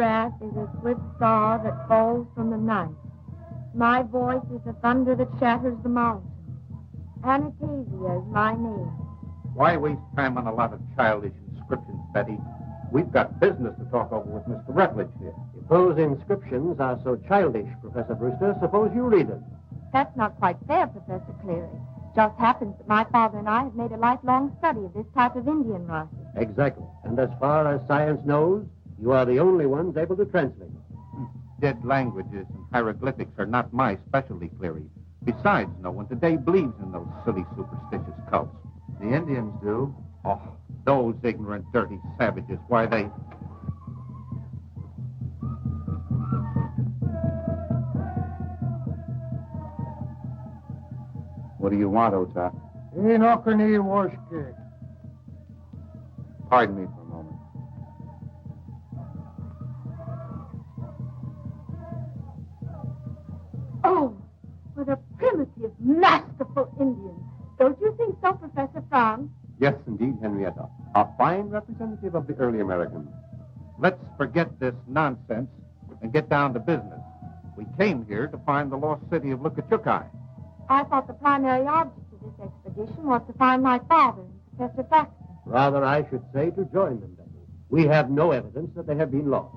wrath is a swift star that falls from the night. My voice is the thunder that shatters the mountain. Anastasia is my name. Why waste time on a lot of childish inscriptions, Betty? We've got business to talk over with Mr. Rutledge here. If those inscriptions are so childish, Professor Brewster, suppose you read them. That's not quite fair, Professor Cleary. Just happens that my father and I have made a lifelong study of this type of Indian writing. Exactly. And as far as science knows, you are the only ones able to translate it. Dead languages and hieroglyphics are not my specialty, Cleary. Besides, no one today believes in those silly superstitious cults. The Indians do. Oh, those ignorant, dirty savages. Why, they... What do you want, Ota? Pardon me for a moment. Oh, what a primitive, masterful Indian. Don't you think so, Professor Franz? Yes, indeed, Henrietta. A fine representative of the early Americans. Let's forget this nonsense and get down to business. We came here to find the lost city of Lukachukai. I thought the primary object of this expedition was to find my father and Professor Faxon. Rather, I should say to join them, Betty. We have no evidence that they have been lost.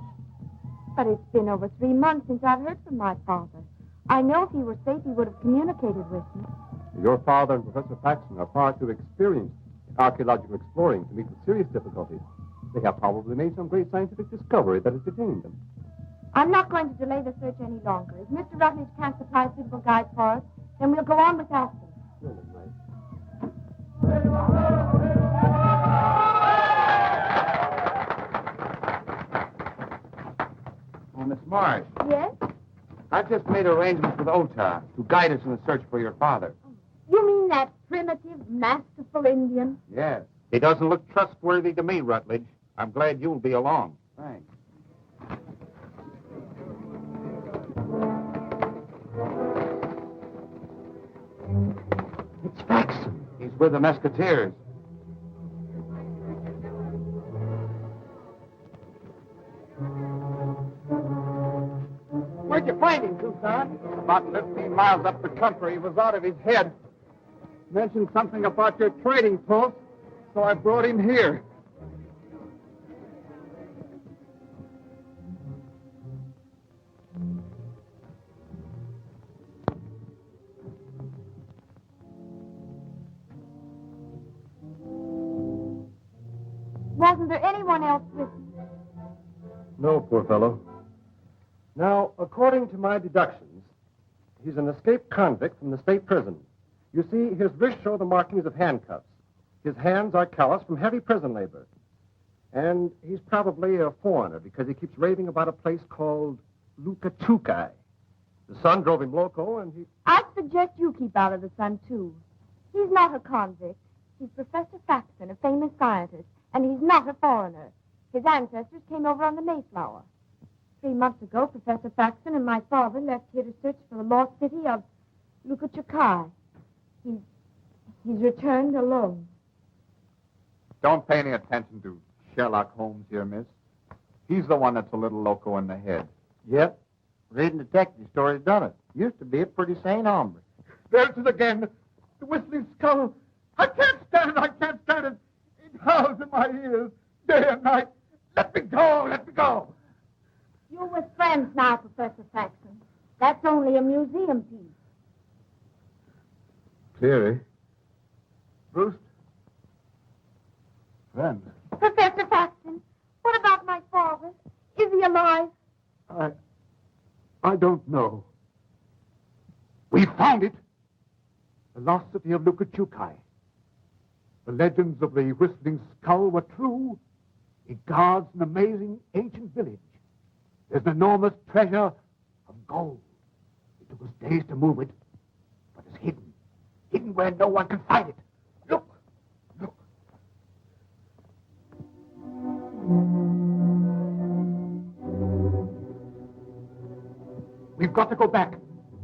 But it's been over 3 months since I've heard from my father. I know if he were safe, he would have communicated with me. Your father and Professor Faxon are far too experienced in archaeological exploring to meet with serious difficulties. They have probably made some great scientific discovery that has detained them. I'm not going to delay the search any longer. If Mr. Rutledge can't supply a suitable guide for us, then we'll go on without them. Oh, Miss Marsh. Yes? I've just made arrangements with Ota to guide us in the search for your father. You mean that primitive, masterful Indian? Yes. He doesn't look trustworthy to me, Rutledge. I'm glad you'll be along. Thanks. It's Faxon. He's with the Musketeers. Where'd you find him, Tucson? About 15 miles up the country. He was out of his head. Mentioned something about your trading post, so I brought him here. Wasn't there anyone else with him? No, poor fellow. Now, according to my deductions, he's an escaped convict from the state prison. You see, his wrists show the markings of handcuffs. His hands are calloused from heavy prison labor. And he's probably a foreigner because he keeps raving about a place called Lukachukai. The sun drove him loco, and he... I'd suggest you keep out of the sun, too. He's not a convict. He's Professor Faxon, a famous scientist, and he's not a foreigner. His ancestors came over on the Mayflower. 3 months ago, Professor Faxon and my father left here to search for the lost city of Lukachukai. He's returned alone. Don't pay any attention to Sherlock Holmes here, miss. He's the one that's a little loco in the head. Yep. Reading detective stories done it. Used to be a pretty sane hombre. There's it again. The whistling skull. I can't stand it. I can't stand it. It howls in my ears day and night. Let me go. Let me go. You're with friends now, Professor Faxon. That's only a museum piece. Cleary. Bruce. Friend. Professor Faxon, what about my father? Is he alive? I don't know. We found it. The lost city of Lukachukai. The legends of the Whistling Skull were true. It guards an amazing ancient village. There's an enormous treasure of gold. It took us days to move it, but it's hidden. Hidden where no one can find it. Look. Look. We've got to go back.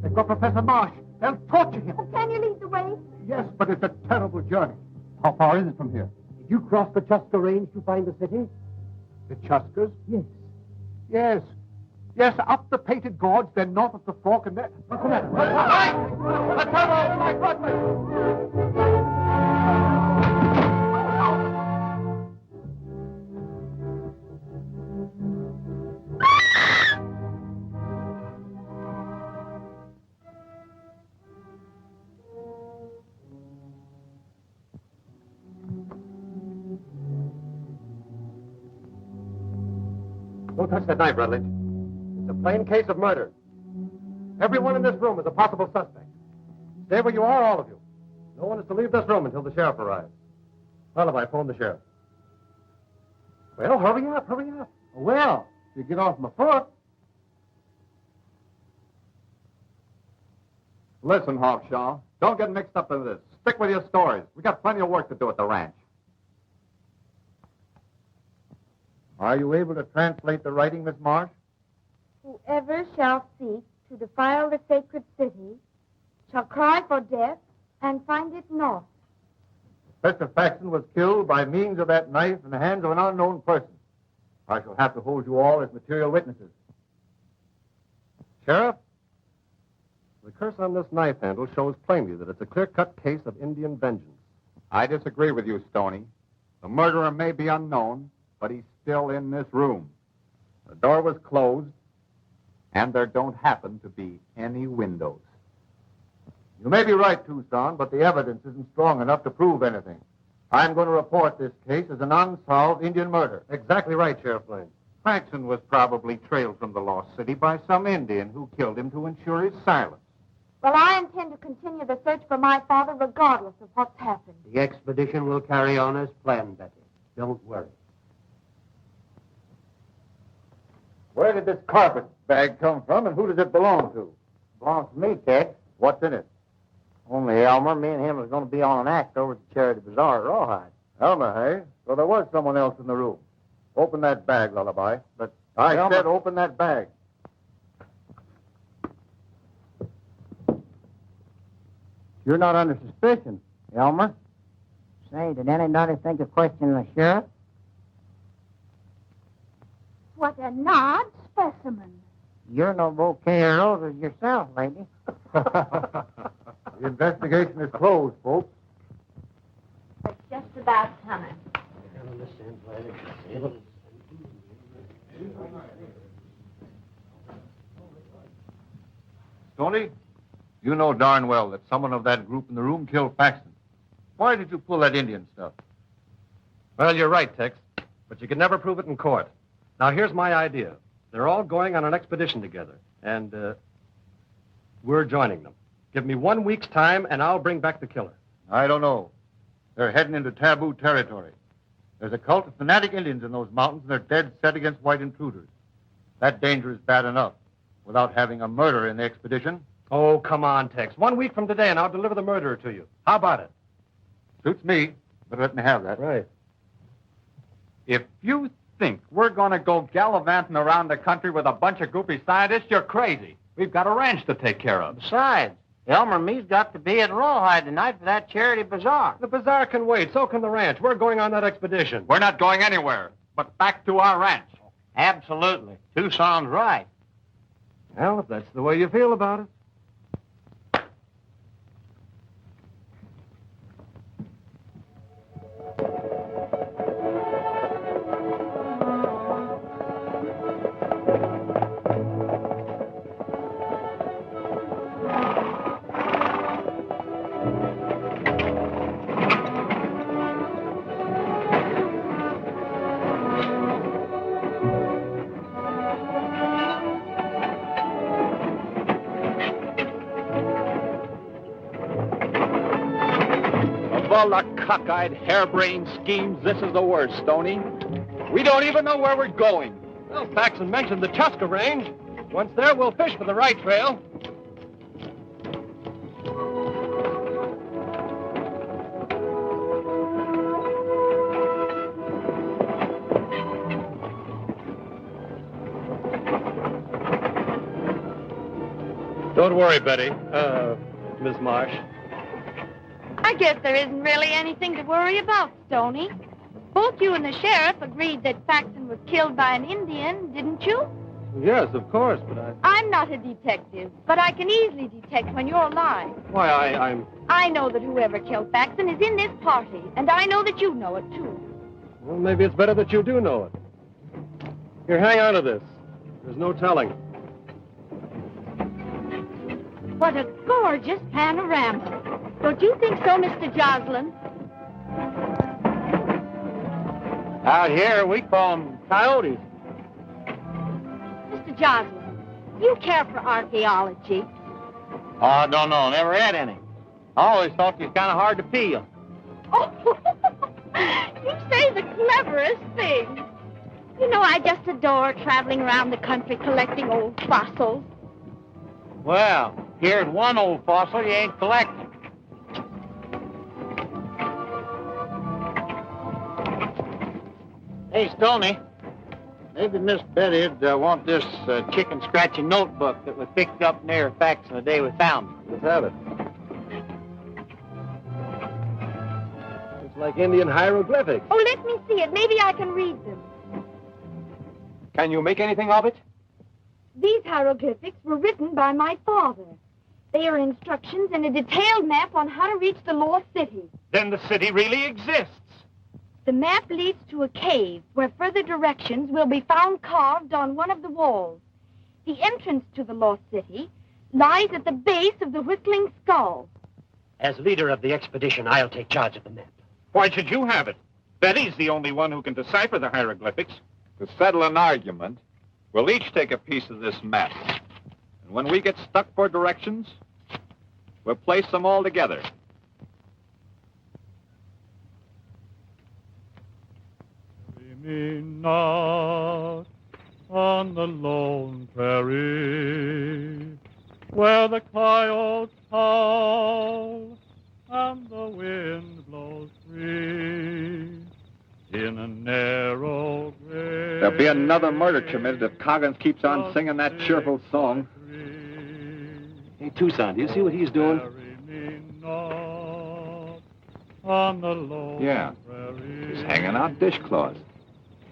They've got Professor Marsh. They'll torture him. Oh, can you lead the way? Yes, but it's a terrible journey. How far is it from here? Did you cross the Chuska Range to find the city? The Chuskas? Yes. Yes. Yes, up the painted gorge, then north of the fork, and then... What's the matter? Let's have my goodness! Don't touch that knife, Rutledge. It's a plain case of murder. Everyone in this room is a possible suspect. Stay where you are, all of you. No one is to leave this room until the sheriff arrives. Alibi, phone the sheriff. Well, hurry up, hurry up. Well, if you get off my foot... Listen, Hawkshaw, don't get mixed up in this. Stick with your stories. We got plenty of work to do at the ranch. Are you able to translate the writing, Miss Marsh? Whoever shall seek to defile the sacred city shall cry for death and find it not. Mr. Faxon was killed by means of that knife in the hands of an unknown person. I shall have to hold you all as material witnesses. Sheriff, the curse on this knife handle shows plainly that it's a clear-cut case of Indian vengeance. I disagree with you, Stoney. The murderer may be unknown, but he's still in this room. The door was closed, and there don't happen to be any windows. You may be right, Tucson, but the evidence isn't strong enough to prove anything. I'm going to report this case as an unsolved Indian murder. Exactly right, Sheriff Lane. Faxon was probably trailed from the lost city by some Indian who killed him to ensure his silence. Well, I intend to continue the search for my father regardless of what's happened. The expedition will carry on as planned, Betty. Don't worry. Where did this carpet bag come from, and who does it belong to? Belongs to me, Tex. What's in it? Only Elmer. Me and him was going to be on an act over at the Charity Bazaar at Rawhide. Elmer, hey? So there was someone else in the room. Open that bag, Lullaby. But I Elmer... said open that bag. You're not under suspicion, Elmer. Say, did anybody think of questioning the sheriff? What an odd specimen. You're no bouquet of roses yourself, lady. The investigation is closed, folks. It's just about time. Stoney, you know darn well that someone of that group in the room killed Faxon. Why did you pull that Indian stuff? Well, you're right, Tex, but you can never prove it in court. Now, here's my idea. They're all going on an expedition together, and we're joining them. Give me 1 week's time, and I'll bring back the killer. I don't know. They're heading into taboo territory. There's a cult of fanatic Indians in those mountains, and they're dead set against white intruders. That danger is bad enough without having a murderer in the expedition. Oh, come on, Tex. 1 week from today, and I'll deliver the murderer to you. How about it? Suits me, but let me have that. Right. If you think we're going to go gallivanting around the country with a bunch of goofy scientists, you're crazy. We've got a ranch to take care of. Besides, Elmer and me's got to be at Rawhide tonight for that Charity Bazaar. The bazaar can wait. So can the ranch. We're going on that expedition. We're not going anywhere, but back to our ranch. Absolutely. Tucson's right. Well, if that's the way you feel about it. Of all the cockeyed, harebrained schemes, this is the worst, Stoney. We don't even know where we're going. Well, Faxon mentioned the Chuska Range. Once there, we'll fish for the right trail. Don't worry, Betty. Miss Marsh. I guess there isn't really anything to worry about, Stoney. Both you and the sheriff agreed that Faxon was killed by an Indian, didn't you? Yes, of course, but I'm not a detective, but I can easily detect when you're lying. Why, I'm... I know that whoever killed Faxon is in this party, and I know that you know it, too. Well, maybe it's better that you do know it. Here, hang on to this. There's no telling. What a gorgeous panorama. Don't you think so, Mr. Joslin? Out here, we call them coyotes. Mr. Joslin, you care for archaeology. Oh, don't know. Never had any. I always thought you was kind of hard to peel. Oh, you say the cleverest thing. You know, I just adore traveling around the country collecting old fossils. Well, here's one old fossil you ain't collecting. Hey, Stoney. Maybe Miss Betty'd want this chicken scratching notebook that we picked up near Faxon the day we found it. Let's have it. It's like Indian hieroglyphics. Oh, let me see it. Maybe I can read them. Can you make anything of it? These hieroglyphics were written by my father. They are instructions and a detailed map on how to reach the lost city. Then the city really exists. The map leads to a cave where further directions will be found carved on one of the walls. The entrance to the lost city lies at the base of the Whistling Skull. As leader of the expedition, I'll take charge of the map. Why should you have it? Betty's the only one who can decipher the hieroglyphics. To settle an argument, we'll each take a piece of this map. And when we get stuck for directions, we'll place them all together. Me not on the lone prairie where the coyotes howl and the wind blows free in a narrow grave. There'll be another murder committed if Coggins keeps on singing that cheerful song. Hey, Tucson, do you see what he's doing? On the lone Yeah, he's hanging out dishcloths.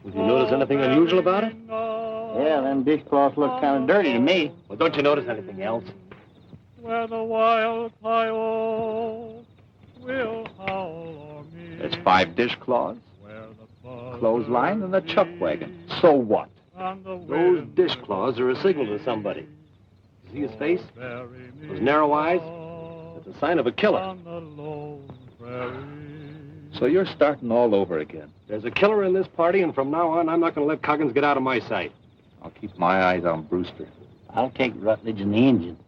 Did you notice anything unusual about it? Yeah, them dishcloths look kind of dirty to me. Well, don't you notice anything else? Where the wild coyote will howl o'er me. There's 5 dishcloths, Where the clothesline, and a chuck wagon. So what? Those dishcloths are a signal to somebody. See his face? Those narrow eyes? That's a sign of a killer. So you're starting all over again. There's a killer in this party, and from now on, I'm not going to let Coggins get out of my sight. I'll keep my eyes on Brewster. I'll take Rutledge and the engine.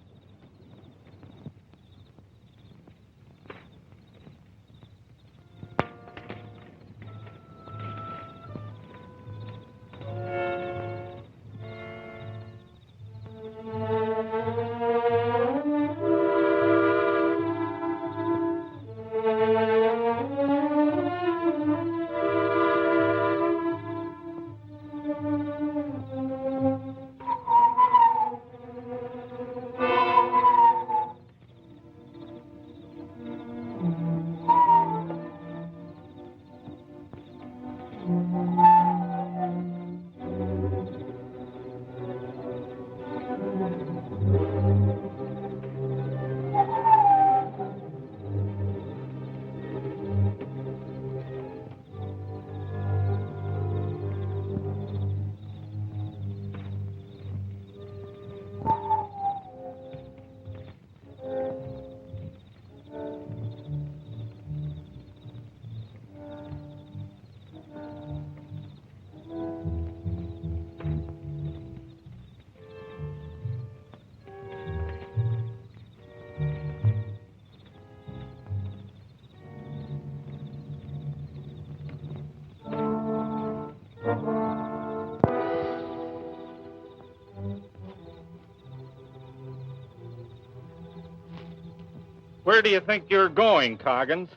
Where do you think you're going, Coggins?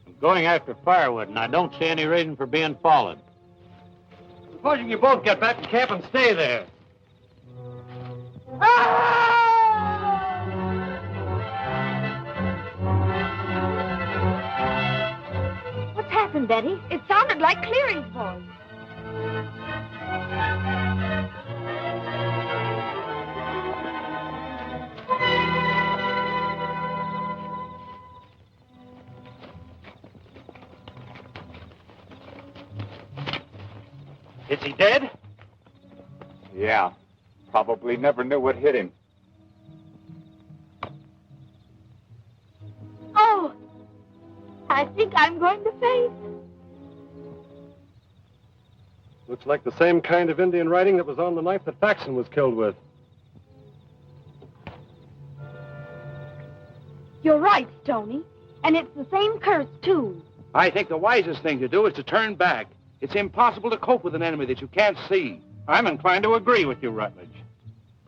I'm going after firewood, and I don't see any reason for being followed. Supposing you both get back to camp and stay there. What's happened, Betty? It sounded like Cleary's voice. he dead? Yeah. Probably never knew what hit him. Oh, I think I'm going to faint. Looks like the same kind of Indian writing that was on the knife that Faxon was killed with. You're right, Stoney. And it's the same curse, too. I think the wisest thing to do is to turn back. It's impossible to cope with an enemy that you can't see. I'm inclined to agree with you, Rutledge.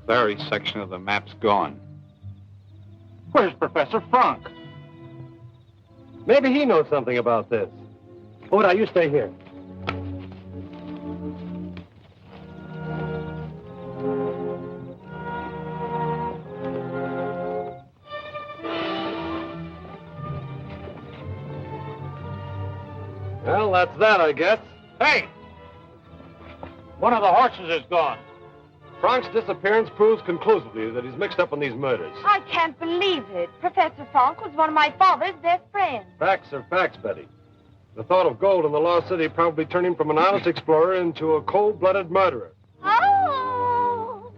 Clary's section of the map's gone. Where's Professor Frank? Maybe he knows something about this. Oda, you stay here. Well, that's that, I guess. Hey! One of the horses is gone. Frank's disappearance proves conclusively that he's mixed up in these murders. I can't believe it. Professor Frank was one of my father's best friends. Facts are facts, Betty. The thought of gold in the Lost City probably turned him from an honest explorer into a cold-blooded murderer. Oh!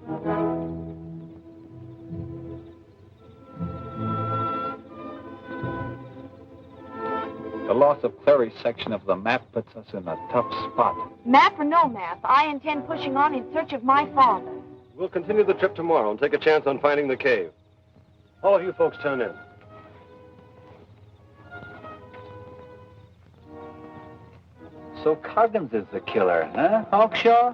The loss of Clary's section of the map puts us in a tough spot. Map or no map, I intend pushing on in search of my father. We'll continue the trip tomorrow and take a chance on finding the cave. All of you folks turn in. So Coggins is the killer, huh, Hawkshaw?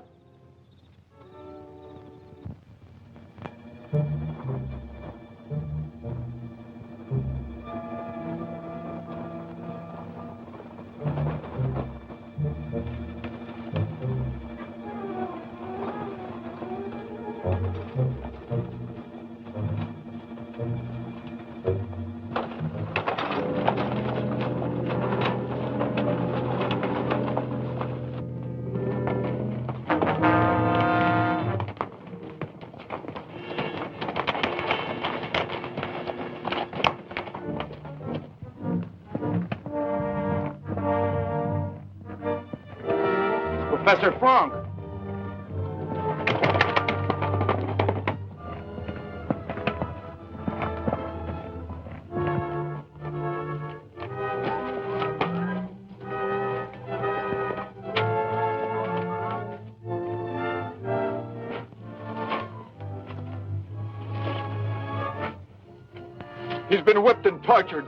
Professor Frank. He's been whipped and tortured.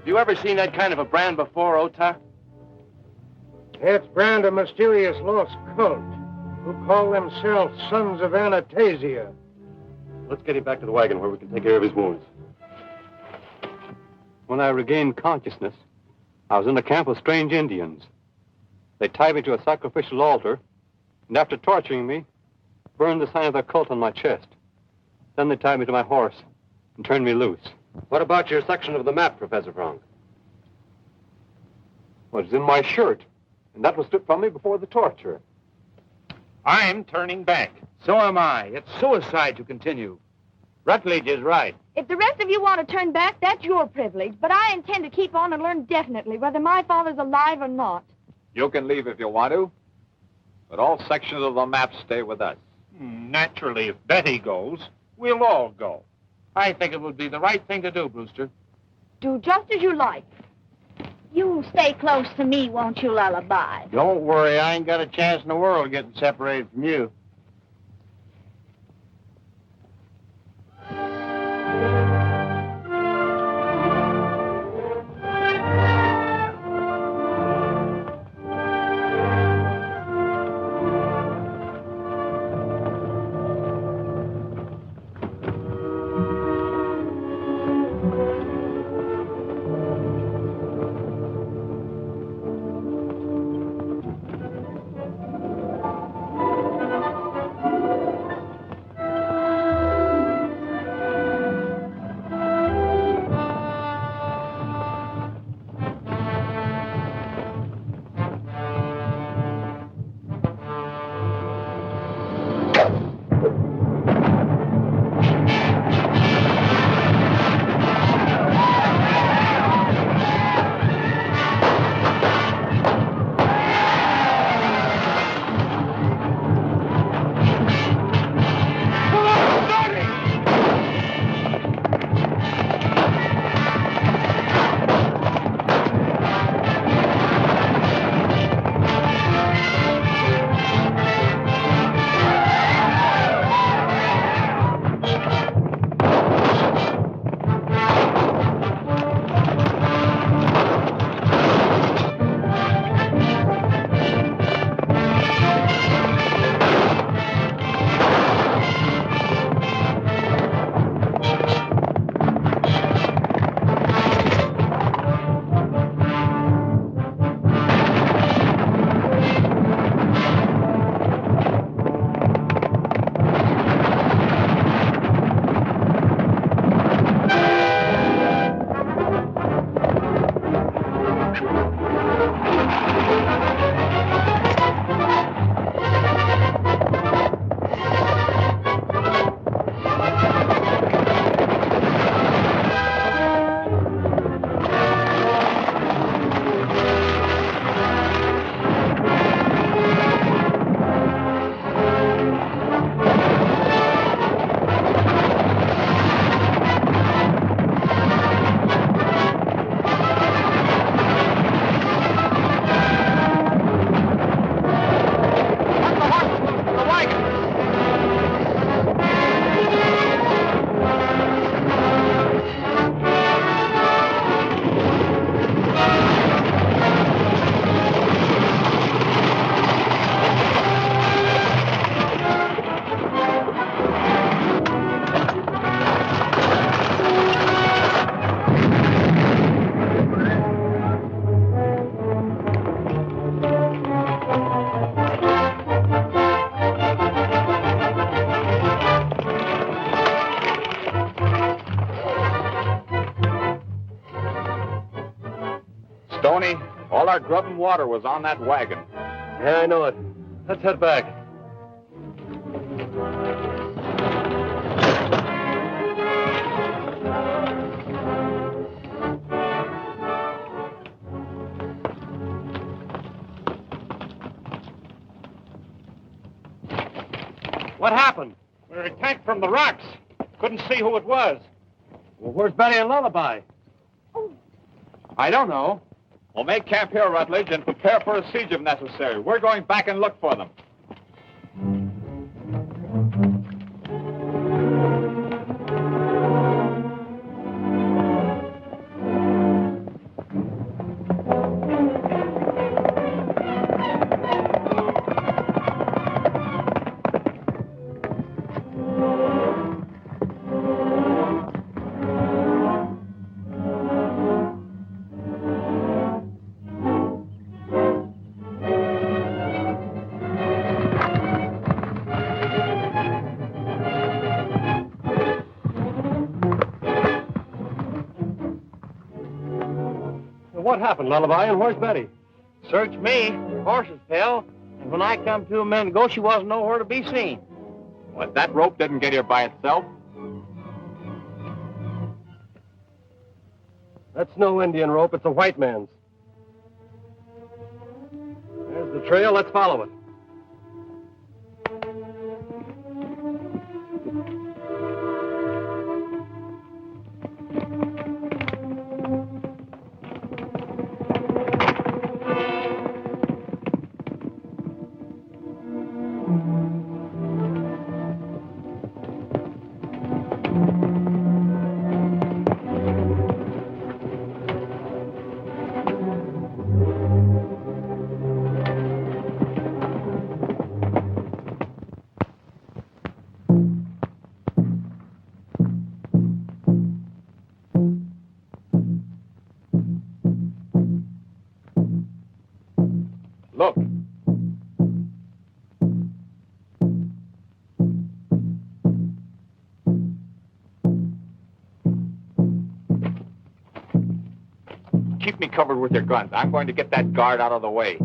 You ever seen that kind of a brand before, Ota? It's brand a mysterious lost cult who call themselves Sons of Anastasia. Let's get him back to the wagon where we can take care of his wounds. When I regained consciousness, I was in a camp of strange Indians. They tied me to a sacrificial altar, and after torturing me, burned the sign of their cult on my chest. Then they tied me to my horse and turned me loose. What about your section of the map, Professor Frank? Well, it's in my shirt, and that was stripped from me before the torture. I'm turning back. So am I. It's suicide to continue. Rutledge is right. If the rest of you want to turn back, that's your privilege. But I intend to keep on and learn definitely whether my father's alive or not. You can leave if you want to, but all sections of the map stay with us. Naturally, if Betty goes, we'll all go. I think it would be the right thing to do, Brewster. Do just as you like. You stay close to me, won't you, Lullaby? Don't worry, I ain't got a chance in the world getting separated from you. Stoney, all our grub and water was on that wagon. Yeah, I know it. Let's head back. What happened? We were attacked from the rocks. Couldn't see who it was. Well, where's Betty and Lullaby? I don't know. We'll make camp here, Rutledge, and prepare for a siege if necessary. We're going back and look for them. What happened, Lullaby, and where's Betty? Search me. Horses, pal. And when I come to a minute ago, she wasn't nowhere to be seen. What, that rope didn't get here by itself? That's no Indian rope. It's a white man's. There's the trail. Let's follow it. Look. Keep me covered with your guns. I'm going to get that guard out of the way.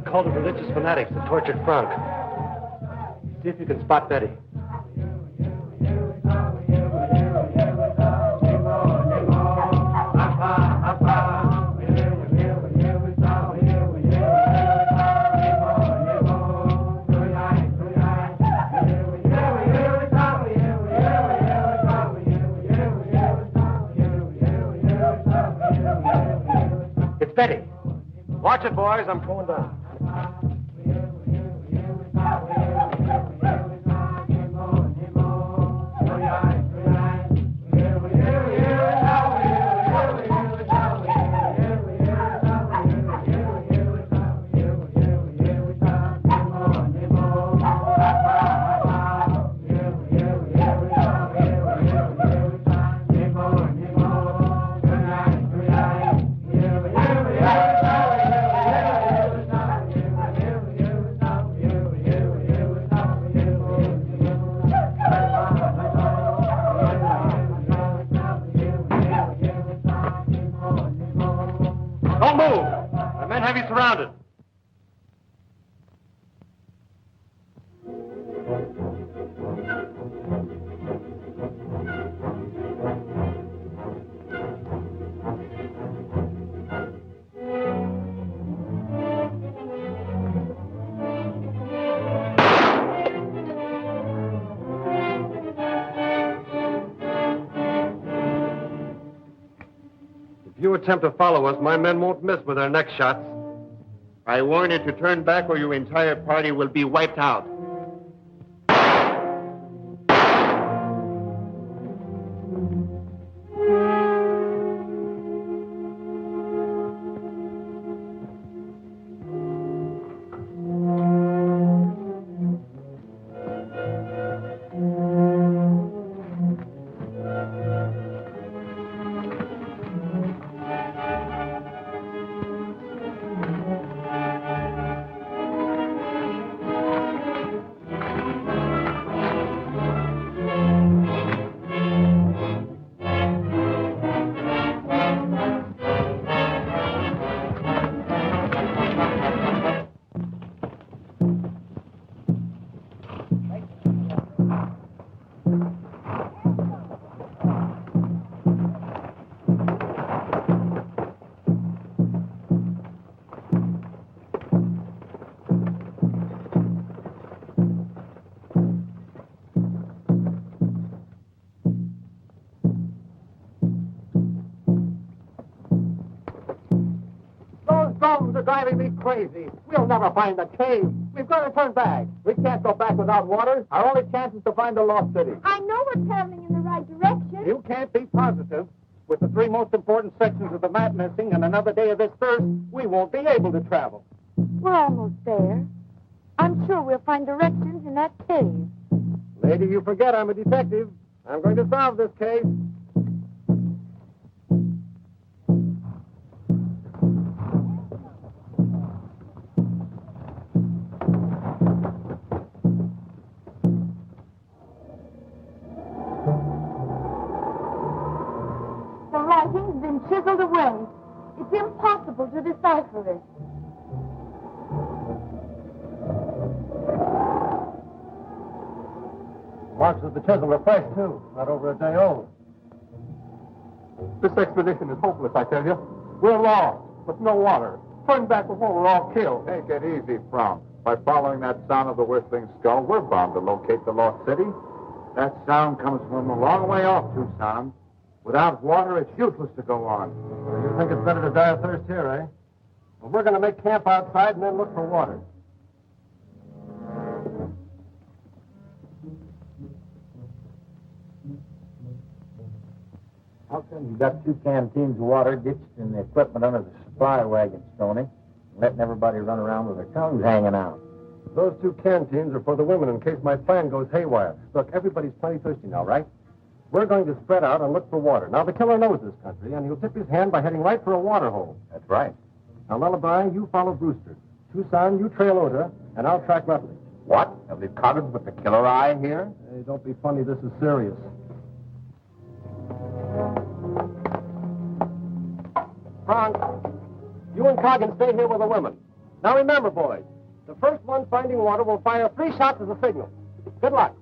Call the religious fanatics that tortured Frank. See if you can spot Betty. It's Betty. Watch it, boys. I'm going down. may be surrounded. If you attempt to follow us, my men won't miss with their next shots. I warn you to turn back or your entire party will be wiped out. Are driving me crazy. We'll never find the cave. We've got to turn back. We can't go back without water. Our only chance is to find the lost city. I know we're traveling in the right direction. You can't be positive. With the three most important sections of the map missing and another day of this thirst, we won't be able to travel. We're almost there. I'm sure we'll find directions in that cave. Lady, you forget I'm a detective. I'm going to solve this case. Writing's been chiseled away. It's impossible to decipher it. Marks of the chisel are fresh, too. Not over a day old. This expedition is hopeless, I tell you. We're lost, with no water. Turn back before we're all killed. Take it easy, Front. By following that sound of the whistling skull, we're bound to locate the lost city. That sound comes from a long way off, Tucson. Without water, it's useless to go on. You think it's better to die of thirst here, eh? Well, we're going to make camp outside and then look for water. How come you got 2 canteens of water ditched in the equipment under the supply wagon, Stoney, and letting everybody run around with their tongues hanging out? Those 2 canteens are for the women in case my plan goes haywire. Look, everybody's plenty thirsty now, right? We're going to spread out and look for water. Now, the killer knows this country, and he'll tip his hand by heading right for a water hole. That's right. Now, Lullaby, you follow Brewster. Tucson, you trail Oda, and I'll track Rutledge. What? Have they covered with the killer eye here? Hey, don't be funny. This is serious. Frank, you and Coggin stay here with the women. Now, remember, boys, the first one finding water will fire 3 shots as a signal. Good luck.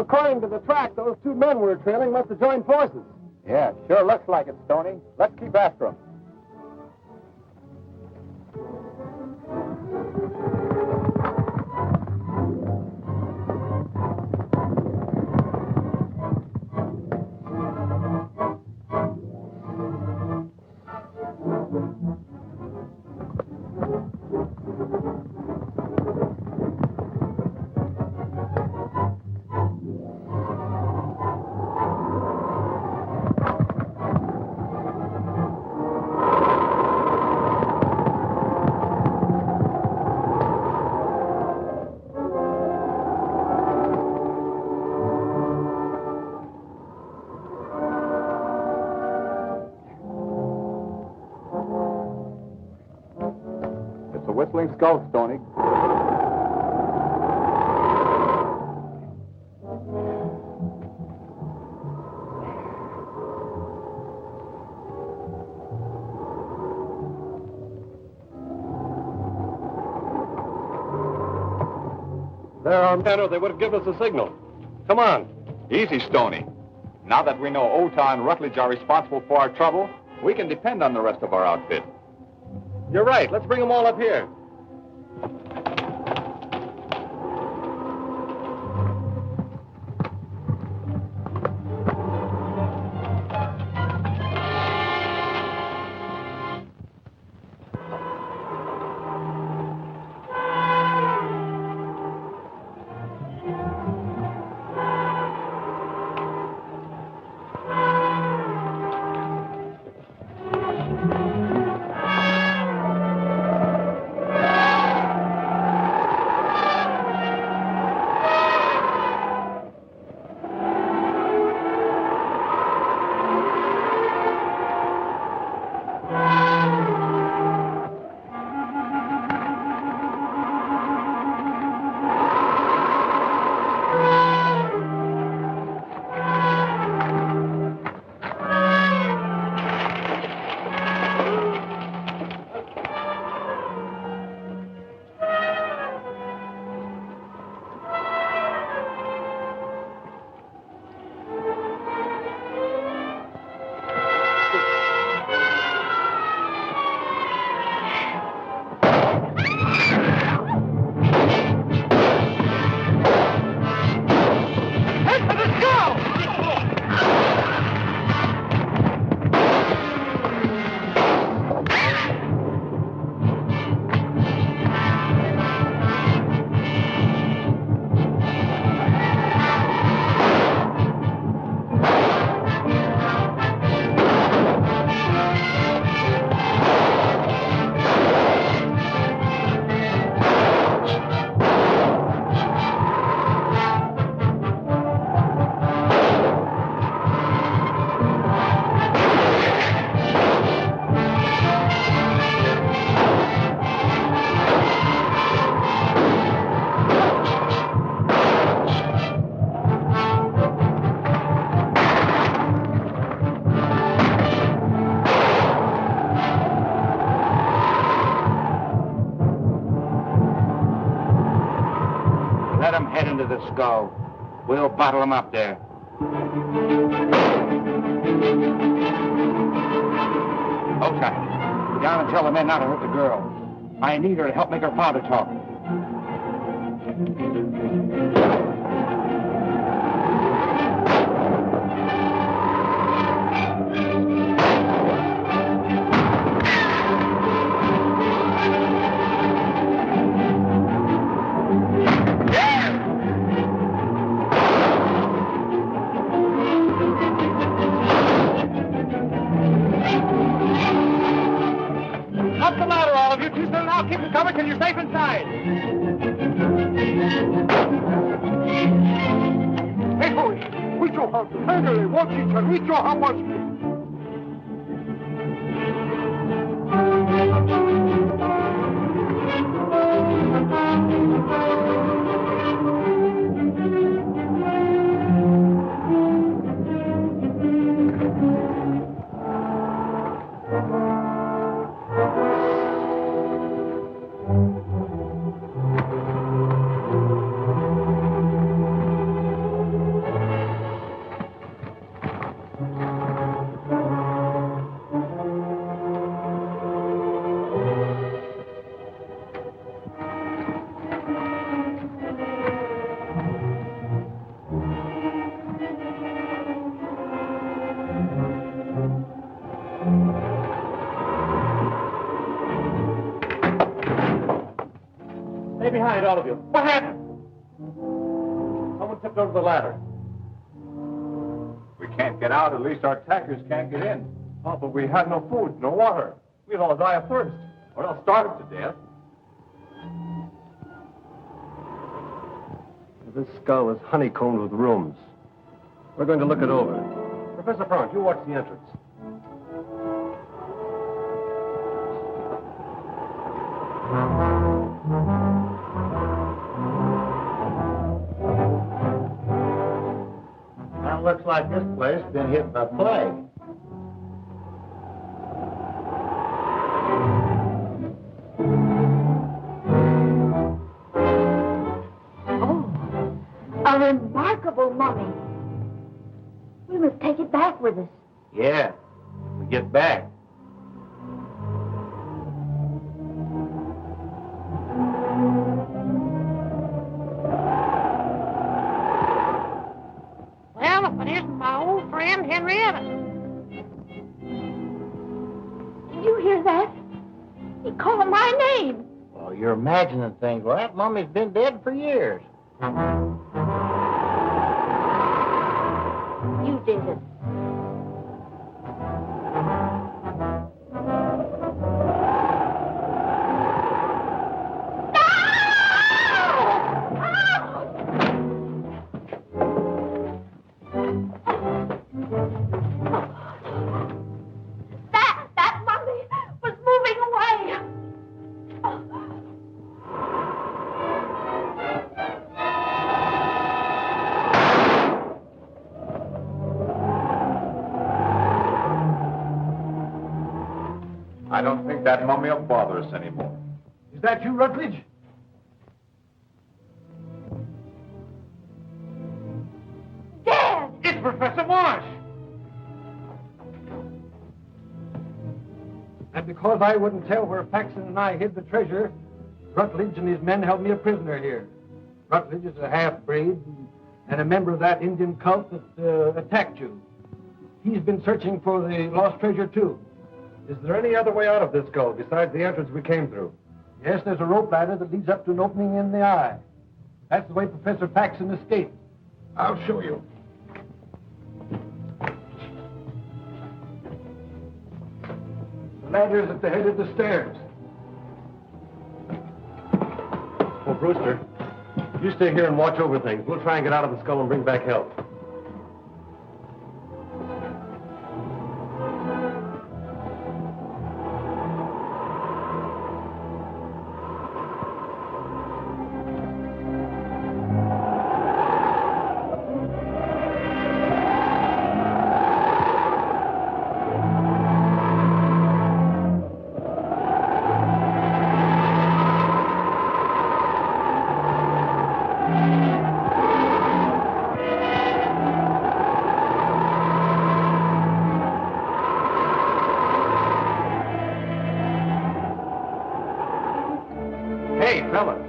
According to the track, those 2 men we're trailing must have joined forces. Yeah, sure looks like it, Stoney. Let's keep after them. whistling skull, Stoney. There are men, or they would have given us a signal. Come on. Easy, Stoney. Now that we know Ota and Rutledge are responsible for our trouble, we can depend on the rest of our outfit. You're right. Let's bring them all up here. Let them head into the skull. We'll bottle them up there. Okay. Go down and tell the men not to hurt the girl. I need her to help make her father talk. Up the ladder, all of you. Too soon now. Keep them covered till you're safe inside. Hey, boys, we show how to handle it. Watch each other. We show how much. Stay behind, all of you. What happened? Someone tipped over the ladder. We can't get out, at least our attackers can't get in. Oh, but we had no food, no water. We'd all die of thirst. Or else starve to death. This skull is honeycombed with rooms. We're going to look it over. Professor Frank, you watch the entrance. Now, looks like this place has been hit by plague. Oh, a remarkable mummy. We must take it back with us. Yeah, we get back. Well, if it isn't my old friend Henrietta. Did you hear that? He called my name. Oh, you're imagining things. Well, that mummy's been dead for years. You did it. That mummy was moving away. I don't think that mummy will bother us anymore. Is that you, Rutledge? Dead. It's Professor Marsh! And because I wouldn't tell where Paxton and I hid the treasure, Rutledge and his men held me a prisoner here. Rutledge is a half-breed and a member of that Indian cult that attacked you. He's been searching for the lost treasure, too. Is there any other way out of this gulf besides the entrance we came through? Yes, there's a rope ladder that leads up to an opening in the eye. That's the way Professor Paxton escaped. I'll show you. The ladder is at the head of the stairs. Well, Brewster, you stay here and watch over things. We'll try and get out of the skull and bring back help. Hey, fellas.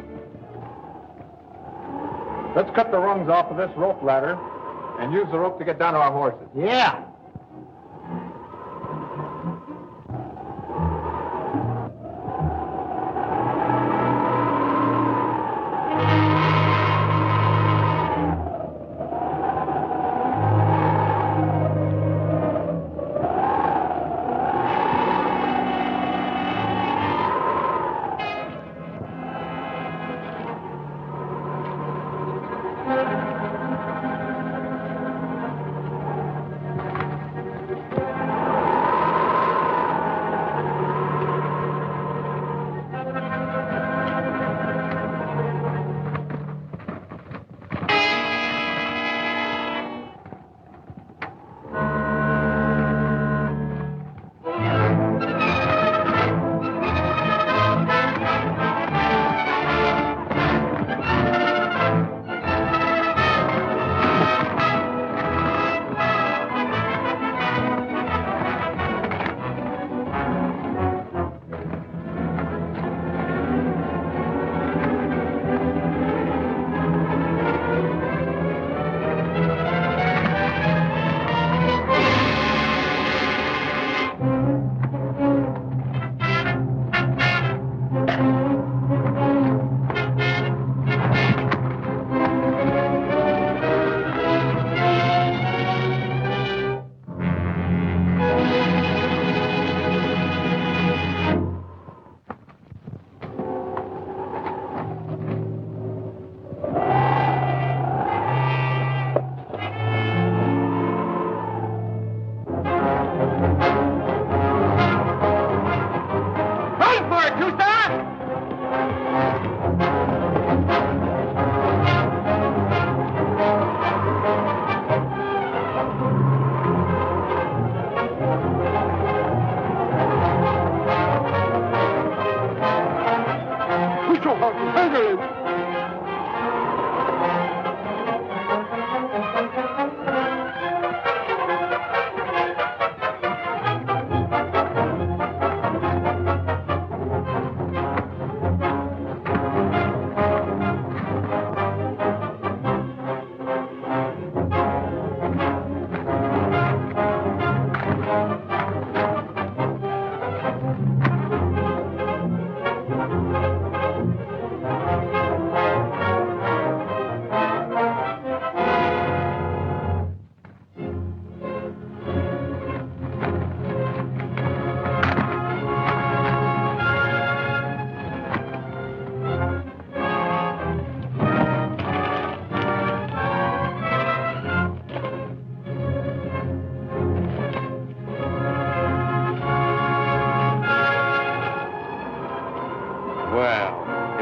Let's cut the rungs off of this rope ladder and use the rope to get down to our horses. Yeah.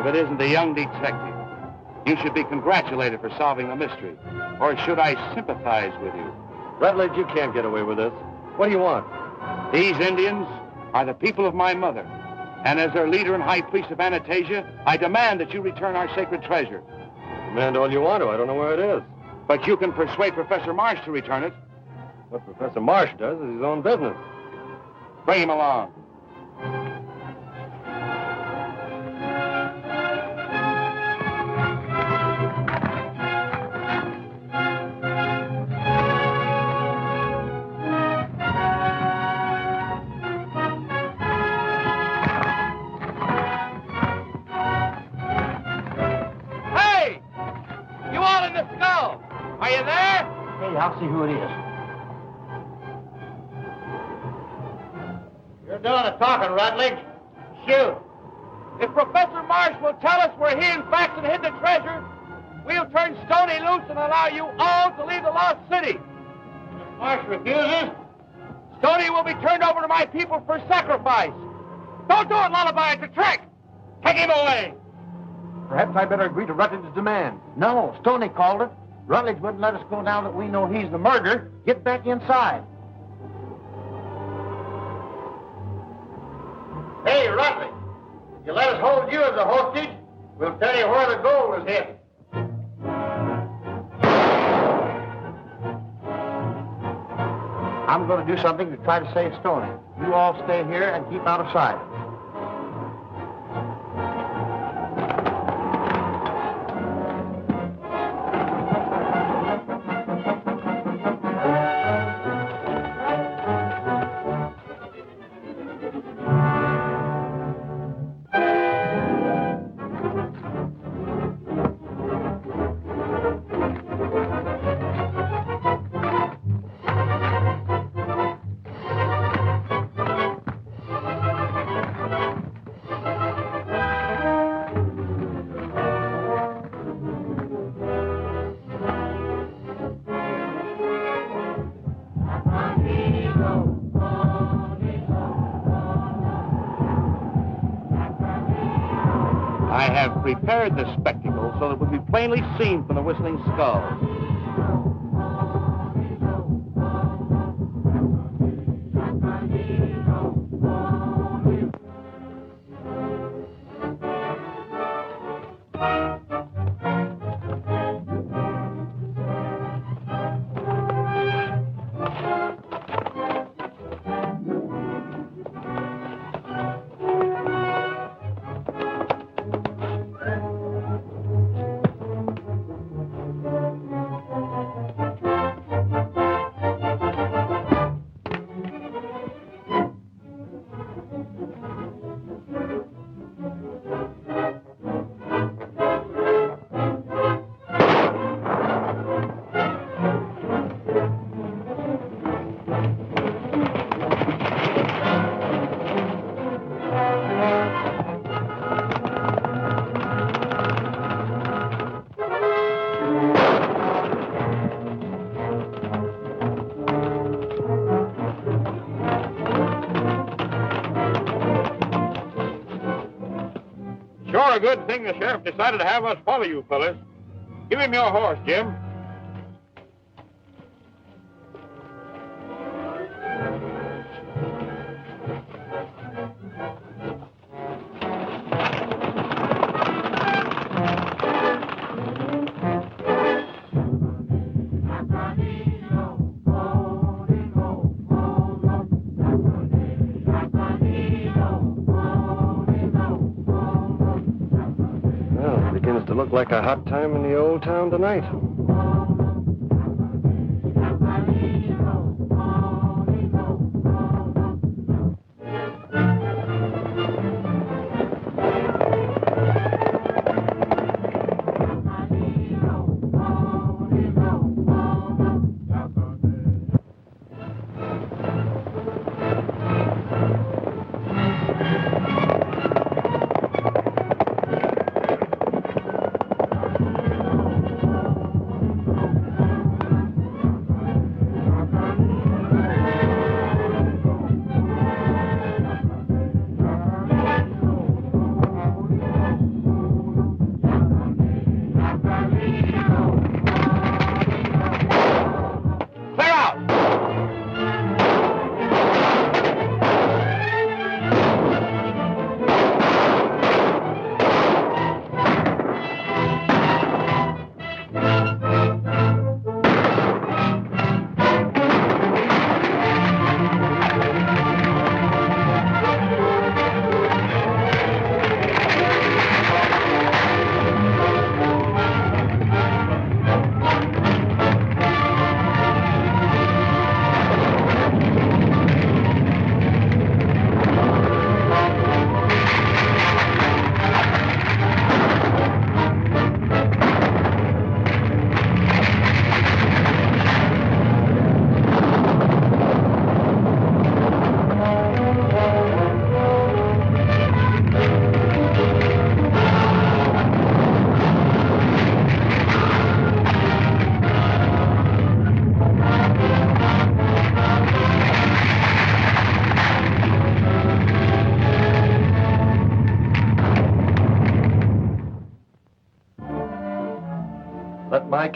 it isn't the young detective. You should be congratulated for solving the mystery. Or should I sympathize with you? Rutledge, you can't get away with this. What do you want? These Indians are the people of my mother. And as their leader and high priest of Anastasia, I demand that you return our sacred treasure. Demand all you want to. I don't know where it is. But you can persuade Professor Marsh to return it. What Professor Marsh does is his own business. Bring him along. Hey! You all in the skull! Are you there? Hey, I'll see who it is. You're doing the talking, Rutledge. Shoot. If Professor Marsh will tell us where he and Faxon hid the treasure, we'll turn Stoney loose and allow you all to leave the lost city. If Marsh refuses, Stoney will be turned over to my people for sacrifice. Don't do it, Lullaby. It's a trick. Take him away. Perhaps I better agree to Rutledge's demand. No, Stoney called it. Rutledge wouldn't let us go now that we know he's the murderer. Get back inside. Hey, Rutledge, if you let us hold you as a hostage, we'll tell you where the gold is hidden. I'm going to do something to try to save Stoney. You all stay here and keep out of sight. I have prepared the spectacle so that it will be plainly seen from the Whistling Skull. Sure a good thing the sheriff decided to have us follow you fellas. Give him your horse, Jim. Well, it begins to look like a hot time in the old town tonight.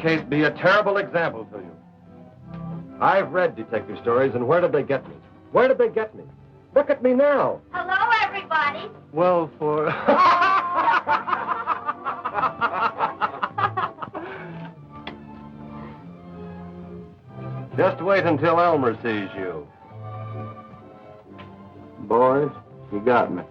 case be a terrible example to you. I've read detective stories, and where did they get me? Where did they get me? Look at me now. Hello, everybody. Well, for... Just wait until Elmer sees you. Boys, you got me.